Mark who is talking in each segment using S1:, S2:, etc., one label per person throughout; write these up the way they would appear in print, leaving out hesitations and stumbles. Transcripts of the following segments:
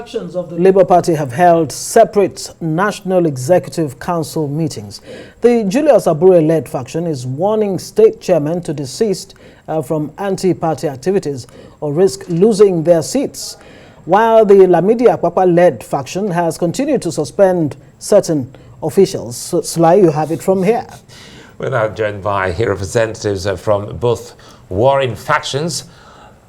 S1: factions of the Labour Party have held separate National Executive Council meetings. The Julius Abure-led faction is warning state chairmen to desist from anti-party activities or risk losing their seats, while the Lamidi Apapa-led faction has continued to suspend certain officials. So, Sly, you have it from here.
S2: We're now joined by representatives from both warring factions.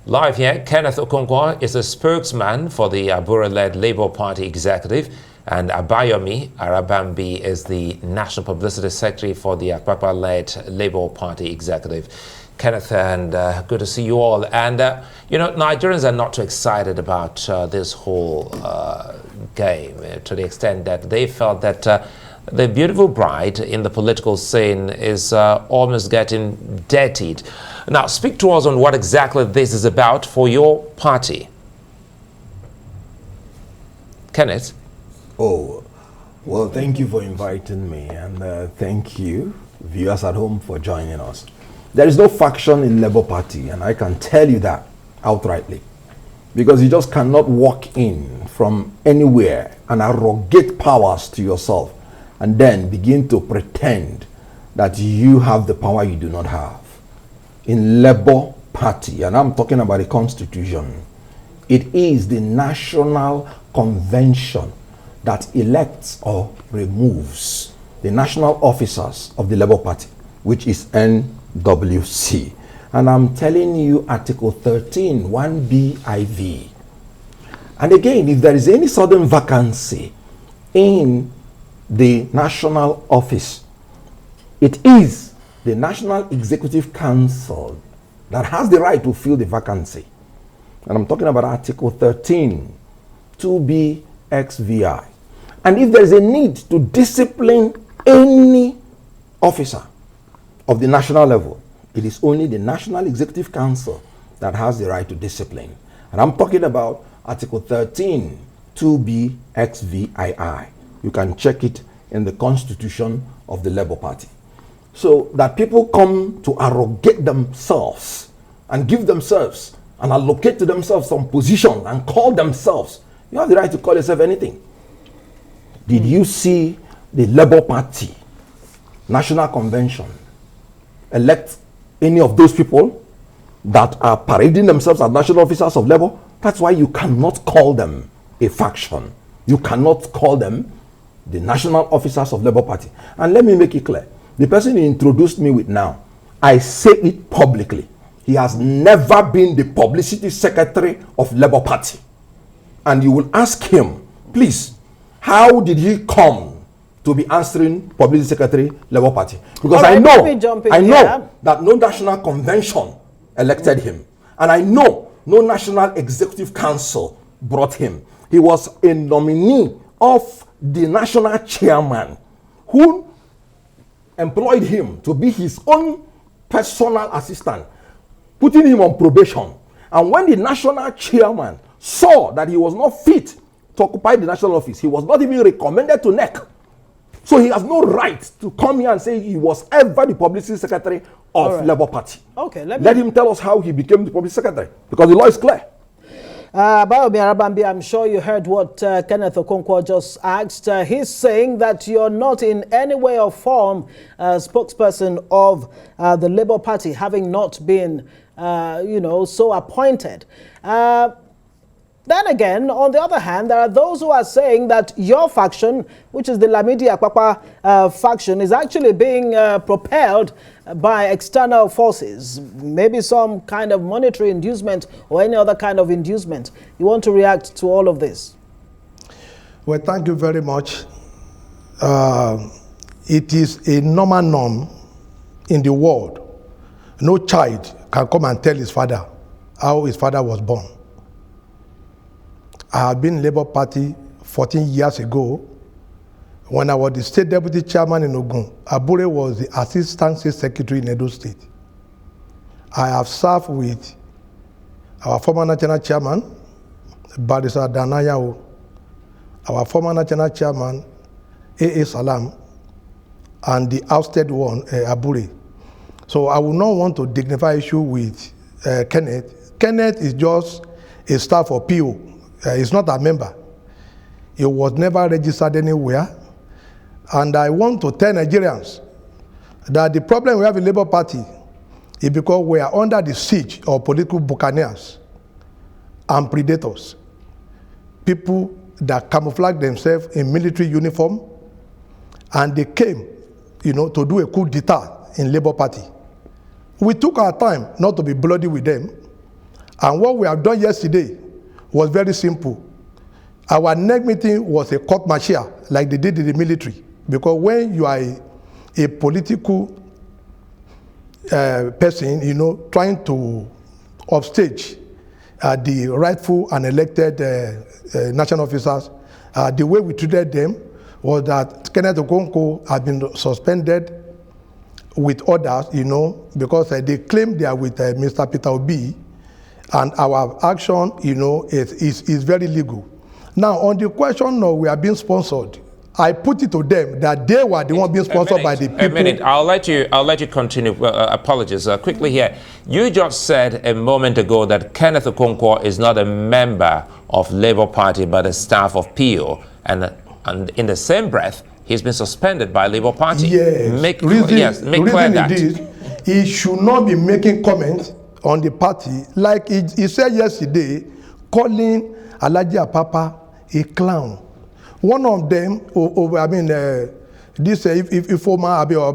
S2: Live here, Kenneth Okonkwo is a spokesman for the Abure-led Labour Party executive, and Abayomi Arabambi is the National Publicity Secretary for the Apapa-led Labour Party executive. Kenneth, and good to see you all. And, you know, Nigerians are not too excited about this whole game to the extent that they felt that the beautiful bride in the political scene is almost getting dirtied. Now, speak to us on what exactly this is about for your party. Kenneth?
S3: Oh, well, thank you for inviting me, and thank you, viewers at home, for joining us. There is no faction in Labour Party, and I can tell you that outrightly, because you just cannot walk in from anywhere and arrogate powers to yourself and then begin to pretend that you have the power you do not have. In Labour Party, and I'm talking about the Constitution, it is the National Convention that elects or removes the national officers of the Labour Party, which is NWC. And I'm telling you, Article 13, 1BIV. And again, if there is any sudden vacancy in the national office, it is the National Executive Council that has the right to fill the vacancy. And I'm talking about Article 13, 2BXVI. And if there is a need to discipline any officer of the national level, it is only the National Executive Council that has the right to discipline. And I'm talking about Article 13, 2BXVII. You can check it in the Constitution of the Labour Party. So that people come to arrogate themselves and give themselves and allocate to themselves some position and call themselves. You have the right to call yourself anything. Did you see the Labour Party National Convention elect any of those people that are parading themselves as national officers of Labour? That's why you cannot call them a faction. You cannot call them the national officers of Labour Party. And let me make it clear. The person you introduced me with now, I say it publicly. He has never been the publicity secretary of Labour Party. And you will ask him, please, how did he come to be answering publicity secretary Labour Party? Because
S1: right,
S3: I know that no national convention elected him. And I know no national executive council brought him. He was a nominee of the national chairman who employed him to be his own personal assistant, putting him on probation. And when the national chairman saw that he was not fit to occupy the national office, he was not even recommended to NEC. So he has no right to come here and say he was ever the publicity secretary of Labour Party.
S1: Okay,
S3: let him tell us how he became the publicity secretary, because the law is clear.
S1: Abayomi Arabambi, I'm sure you heard what Kenneth Okonkwo just asked. He's saying that you're not in any way or form a spokesperson of the Labour Party, having not been, so appointed. Then again, on the other hand, there are those who are saying that your faction, which is the Lamidi Apapa faction, is actually being propelled by external forces, maybe some kind of monetary inducement or any other kind of inducement. You want to react to all of this?
S4: Well, thank you very much. It is a normal norm in the world. No child can come and tell his father how his father was born. I have been in Labour Party 14 years ago. When I was the state deputy chairman in Ogun, Abure was the assistant state secretary in Edo State. I have served with our former national chairman, Barrister Danayao, our former national chairman, A.A. Salam, and the ousted one, Abure. So I will not want to dignify issue with Kenneth. Kenneth is just a staff for PO. He's not a member. It was never registered anywhere. And I want to tell Nigerians that the problem we have in Labour Party is because we are under the siege of political buccaneers and predators. People that camouflage themselves in military uniform, and they came, to do a coup d'etat in Labour Party. We took our time not to be bloody with them, and what we have done yesterday was very simple. Our next meeting was a court martial, like they did in the military, because when you are a political person, trying to upstage the rightful and elected national officers, the way we treated them was that Kenneth Okonkwo had been suspended with others, because they claim they are with Mr. Peter Obi, and our action, is very legal. Now, on the question of we are being sponsored, I put it to them that they were the one being sponsored by the people.
S2: A minute, I'll let you continue. Apologies. Quickly here, you just said a moment ago that Kenneth Okonkwo is not a member of Labour Party but a staff of PO, and in the same breath, he's been suspended by Labour Party.
S4: Yes.
S2: Make clear that.
S4: He should not be making comments on the party like he said yesterday, calling Alhaji Apapa a clown. One of them, this former Abure,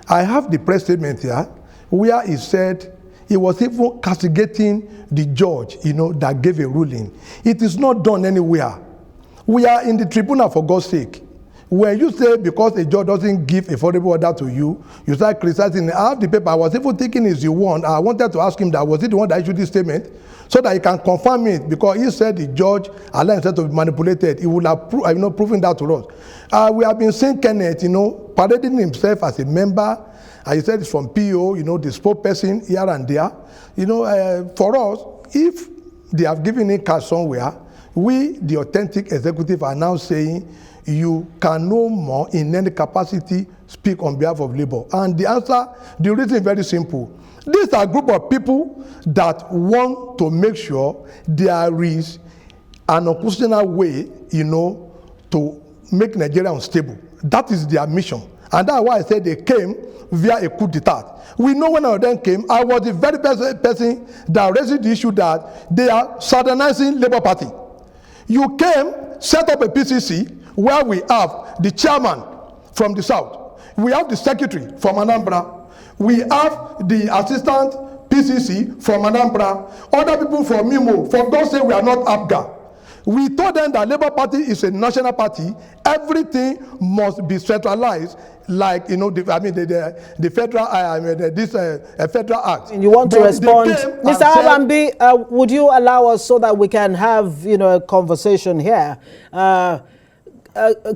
S4: I have the press statement here where he said he was even castigating the judge, that gave a ruling. It is not done anywhere. We are in the tribunal, for God's sake. When you say because a judge doesn't give a favorable order to you, you start criticizing. I have the paper. I was even thinking is the one. I wanted to ask him that was it the one that issued this statement, so that he can confirm it, because he said the judge allowed himself to be manipulated. He would have proven that to us. We have been seeing Kenneth, parading himself as a member. He said it's from PO, the spokesperson here and there. For us, if they have given him cash somewhere, we, the authentic executive, are now saying you can no more in any capacity speak on behalf of Labour. And the reason is very simple. These are a group of people that want to make sure there is an unconstitutional way, to make Nigeria unstable. That is their mission. And that's why I said they came via a coup d'etat. We know when of them came, I was the very person that raised the issue that they are southernizing Labour Party. You came, set up a PCC, where we have the chairman from the south, we have the secretary from Anambra, we have the assistant PCC from Anambra, other people from Mimo. For God's sake, we are not APGA. We told them that Labour Party is a national party. Everything must be centralized, like the federal federal act.
S1: And you want to respond, Mr. Arabambi? Would you allow us so that we can have a conversation here?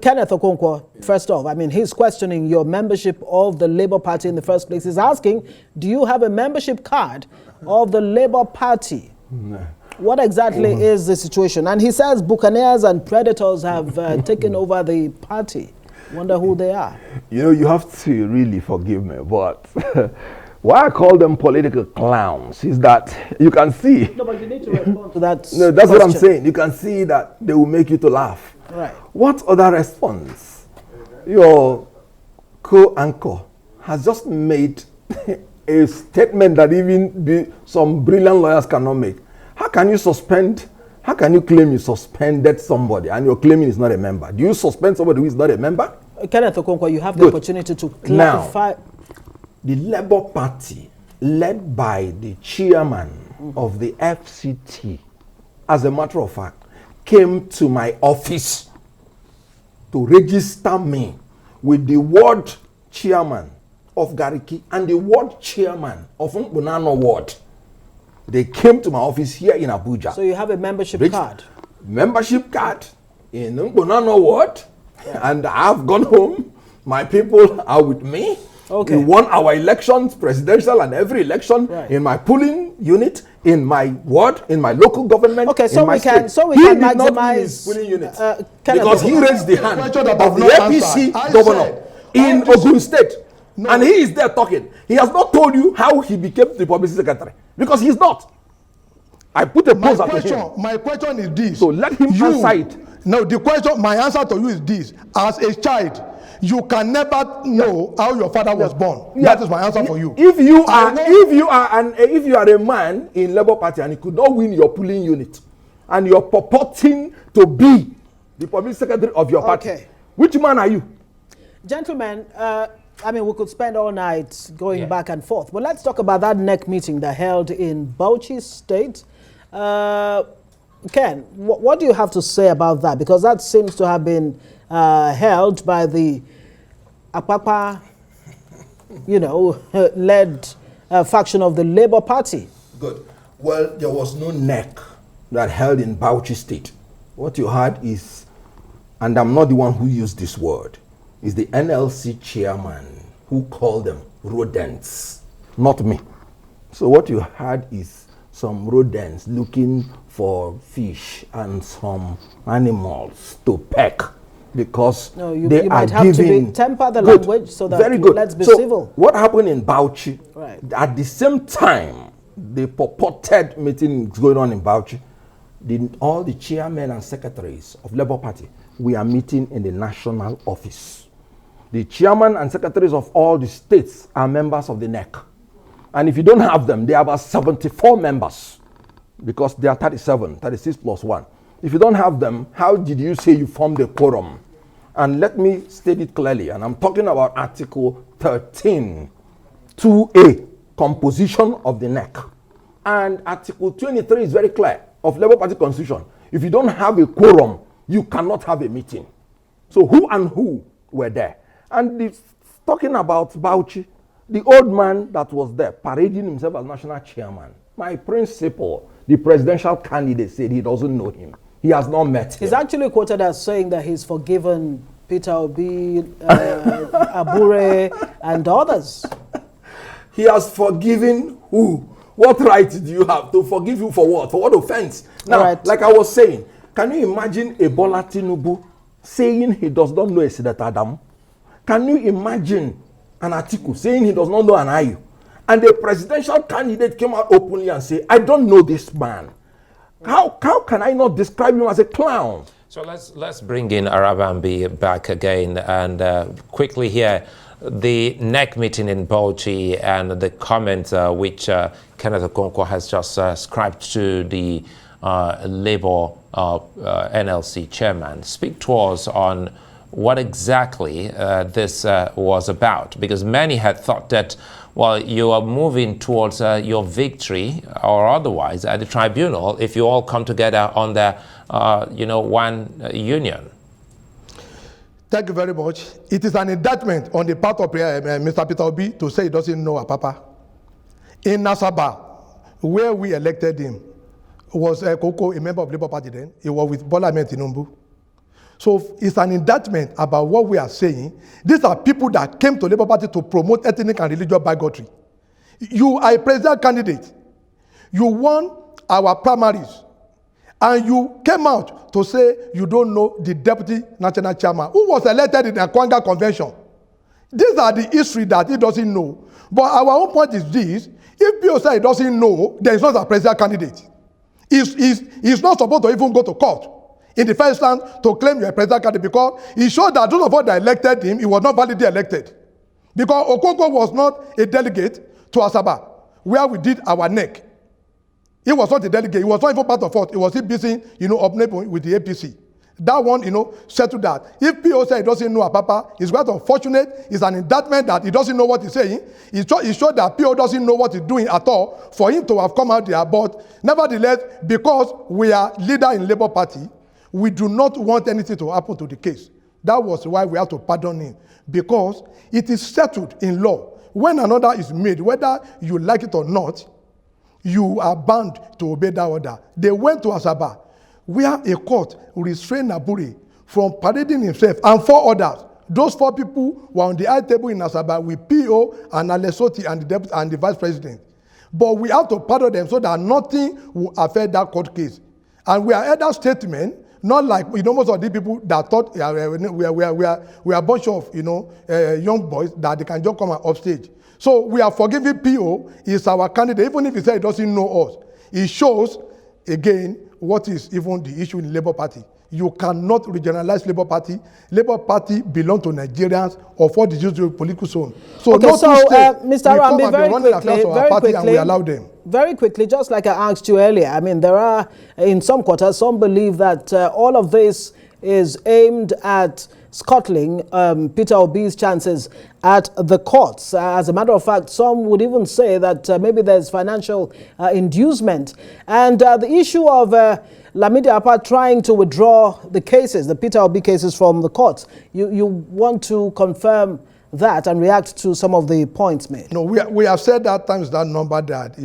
S1: Kenneth Okonkwo, first off, he's questioning your membership of the Labour Party in the first place. He's asking, do you have a membership card of the Labour Party?
S3: No.
S1: What exactly is the situation? And he says buccaneers and predators have taken over the party. Wonder who they are.
S3: You have to really forgive me, but why I call them political clowns is that you can see.
S1: No, but you need to respond to that.
S3: No, that's what I'm saying. You can see that they will make you to laugh.
S1: Right.
S3: What other response? Your co-anchor has just made a statement that even some brilliant lawyers cannot make. How can you claim you suspended somebody and you're claiming he's not a member? Do you suspend somebody who is not a member?
S1: Kenneth Okonkwo, you have the opportunity to clarify.
S3: Now, the Labour Party, led by the chairman of the FCT, as a matter of fact, came to my office to register me with the ward chairman of Gariki and the ward chairman of Mbunano ward. They came to my office here in Abuja.
S1: So you have a membership card?
S3: Membership card in Mbunano ward. Yeah. And I've gone home. My people are with me.
S1: Okay.
S3: We won our elections, presidential and every election, in my polling unit, in my ward, in my local government.
S1: Okay, so
S3: in my
S1: we can
S3: maximize his polling unit because he raised the hand of the APC governor in Ogun State. No. And he is there talking. He has not told you how he became the publicity secretary because he's not. I put a poser to him.
S4: My question is this.
S3: So let him answer it.
S4: No, the question, my answer to you is this. As a child, you can never know how your father was born. That is my answer for you.
S3: If you are a man in Labour Party and you could not win your polling unit, and you're purporting to be the public secretary of your party, which man are you?
S1: Gentlemen, I mean, we could spend all night going back and forth, but let's talk about that NEC meeting that held in Bauchi State. Ken, what do you have to say about that? Because that seems to have been held by the Apapa, led faction of the Labour Party.
S3: Good. Well, there was no NEC that held in Bauchi State. What you had is, and I'm not the one who used this word, is the NLC chairman who called them rodents, not me. So what you had is some rodents looking for fish and some animals to peck, because
S1: you
S3: they
S1: might
S3: are
S1: have
S3: giving
S1: to temper the language so that
S3: very good.
S1: Let's be
S3: So
S1: civil.
S3: what happened in Bauchi?
S1: Right.
S3: At the same time, the purported meeting is going on in Bauchi. All the chairmen and secretaries of Labour Party, we are meeting in the national office. The chairman and secretaries of all the states are members of the NEC. And if you don't have them, there are about 74 members, because there are 36 plus 1. If you don't have them, how did you say you formed a quorum? And let me state it clearly, and I'm talking about Article 13, 2A, composition of the NEC. And Article 23 is very clear of Labour Party Constitution. If you don't have a quorum, you cannot have a meeting. So who and who were there? And talking about Bauchi, the old man that was there, parading himself as national chairman, my principal, the presidential candidate, said he doesn't know him. He has not met him.
S1: He's actually quoted as saying that he's forgiven Peter Obi, Abure, and others.
S3: He has forgiven who? What right do you have to forgive you for what? For what offense? Now, like I was saying, can you imagine Ebola Tinubu saying he does not know a Senator Adam? Can you imagine an Atiku saying he does not know an Ayu? And the presidential candidate came out openly and said, I don't know this man. How can I not describe him as a clown?
S2: So let's bring in Arabambi back again and quickly hear the NEC meeting in Bauchi and the comment which Kenneth Okonkwo has just ascribed to the Labour NLC chairman. Speak to us on what exactly this was about, because many had thought that, well, you are moving towards your victory or otherwise at the tribunal if you all come together on the, one union.
S4: Thank you very much. It is an indictment on the part of Mr. Peter Obi to say he doesn't know Apapa. In Nasaba, where we elected him, was Koko, a member of Labour Party then. He was with Bola Ahmed Tinubu. So it's an indictment about what we are saying. These are people that came to Labour Party to promote ethnic and religious bigotry. You are a presidential candidate. You won our primaries. And you came out to say you don't know the deputy national chairman who was elected in the Kwanga Convention. These are the history that he doesn't know. But our own point is this: if PO says he doesn't know, then he's not a presidential candidate. He's not supposed to even go to court in the first instance to claim you're a presidential candidate, because he showed that those of us that elected him, he was not validly elected. Because Okonkwo was not a delegate to Asaba, where we did our NEC. He was not a delegate. He was not even part of us. He was still busy, upneighboring with the APC. That one, settled that. If PO said he doesn't know Apapa, it's quite unfortunate. It's an indictment that he doesn't know what he's saying. It showed that PO doesn't know what he's doing at all for him to have come out there. But nevertheless, because we are leader in Labour Party, we do not want anything to happen to the case. That was why we have to pardon him, because it is settled in law. When an order is made, whether you like it or not, you are bound to obey that order. They went to Asaba, where a court restrained Abure from parading himself and 4 others. Those 4 people were on the high table in Asaba with PO and Alesoti and the vice president. But we have to pardon them so that nothing will affect that court case. And we are elder statesmen, not like most of the people that thought we are a bunch of young boys that they can just come and upstage. So we are forgiving PO. He's our candidate, even if he said he doesn't know us. It shows again, what is even the issue in Labour Party? You cannot regionalize Labour Party. Labour Party belong to Nigerians of all the political zone. So,
S1: okay, Mr. Arabambi, very quickly, just like I asked you earlier, I mean, there are, in some quarters, some believe that all of this is aimed at scuttling Peter Obi's chances at the courts. As a matter of fact, some would even say that maybe there's financial inducement. And the issue of Lamidi Apapa trying to withdraw the cases, the Peter Obi cases from the courts, you want to confirm that and react to some of the points made? No,
S4: we have said that times that number that,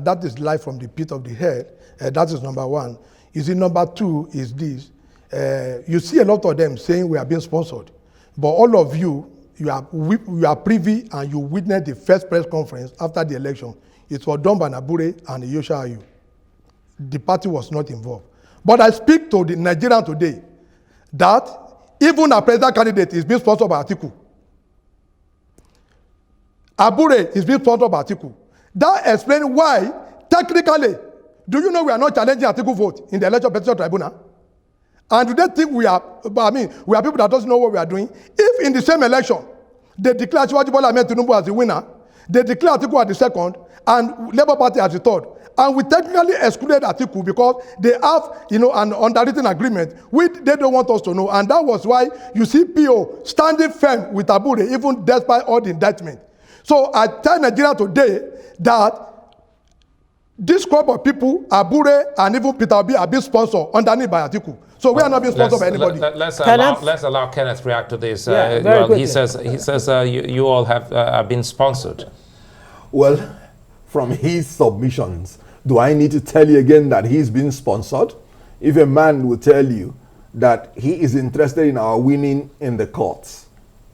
S4: that is life from the pit of the head. That is number one. You see, number two is this. You see a lot of them saying we are being sponsored, but all of you are privy and you witnessed the first press conference after the election. It was done by Abure and Yosha Ayu. The party was not involved. But I speak to the Nigerian today that even a president candidate is being sponsored by Atiku. Abure is being sponsored by Atiku. That explains why, technically, do you know we are not challenging Atiku vote in the election petition tribunal? And do they think we are people that doesn't know what we are doing? If in the same election, they declare Shivaji Bola Ahmed Tinubu as the winner, they declare Atiku as the second, and Labour Party as the third, and we technically excluded Atiku because they have, an underwritten agreement which they don't want us to know, and that was why you see PO standing firm with Abure even despite all the indictment. So I tell Nigeria today that this group of people, Abure and even Peter Obi, are being sponsored underneath by Atiku. So we are not being sponsored by anybody.
S2: Let's allow Kenneth react to this. He says you all have been sponsored.
S3: Well, from his submissions, do I need to tell you again that he's been sponsored? If a man will tell you that he is interested in our winning in the courts,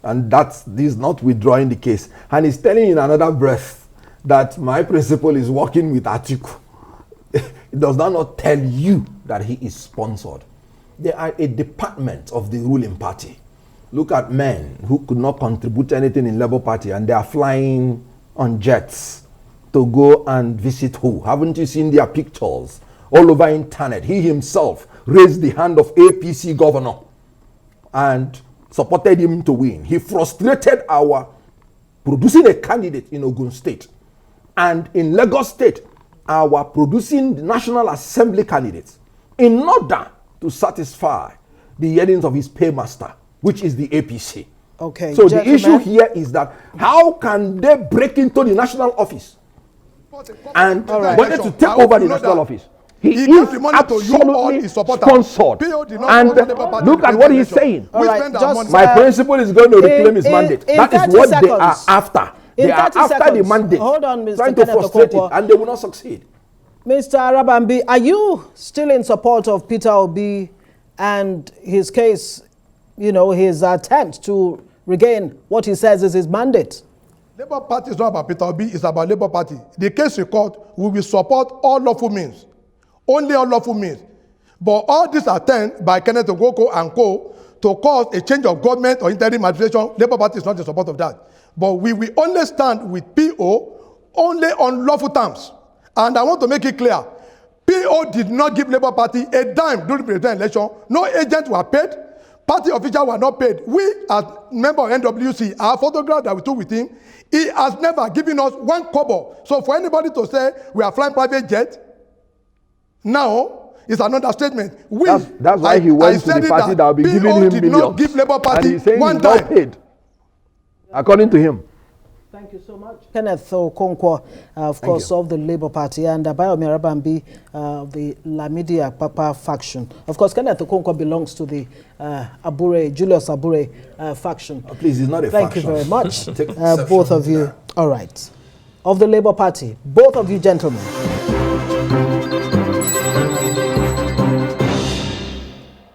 S3: and he's not withdrawing the case, and he's telling in another breath that my principal is working with Atiku, it does not tell you that he is sponsored. They are a department of the ruling party. Look at men who could not contribute anything in Labour Party and they are flying on jets to go and visit who? Haven't you seen their pictures all over internet? He himself raised the hand of APC governor and supported him to win. He frustrated our producing a candidate in Ogun State. And in Lagos State, our producing the National Assembly candidates in order to satisfy the yearnings of his paymaster, which is the APC.
S1: Okay.
S3: So the issue here is that how can they break into the national office and wanted to take over the national office? He is absolutely sponsored. And look at what he's saying. My principal is going to reclaim his mandate. That is what they are after. They are after the mandate.
S1: Hold on, Mr.
S3: Trying to frustrate it, and they will not succeed.
S1: Mr. Arabambi, are you still in support of Peter Obi and his case, his attempt to regain what he says is his mandate?
S4: Labour Party is not about Peter Obi, it's about Labour Party. The case in court, we will support all lawful means. Only all lawful means. But all this attempt by Kenneth Okonkwo and co. to cause a change of government or interim administration, Labour Party is not in support of that. But we will only stand with PO only on lawful terms. And I want to make it clear, PO did not give Labour Party a dime during the presidential election. No agents were paid. Party officials were not paid. We, as members of NWC, our photograph that we took with him, he has never given us one kobo. So for anybody to say we are flying private jet, now it's an understatement.
S3: That's why he went to the party that will be giving him
S4: did not give Labour Party
S3: and he's saying
S4: one
S3: he's not paid, according to him.
S1: Thank you so much. Kenneth Okonkwo, of course, of the Labour Party, and Abayomi Arabambi of the Lamidi Apapa faction. Of course, Kenneth Okonkwo belongs to the Julius Abure faction.
S3: Please, it's not a
S1: faction. Thank you very much, both of you. All right. Of the Labour Party, both of you gentlemen.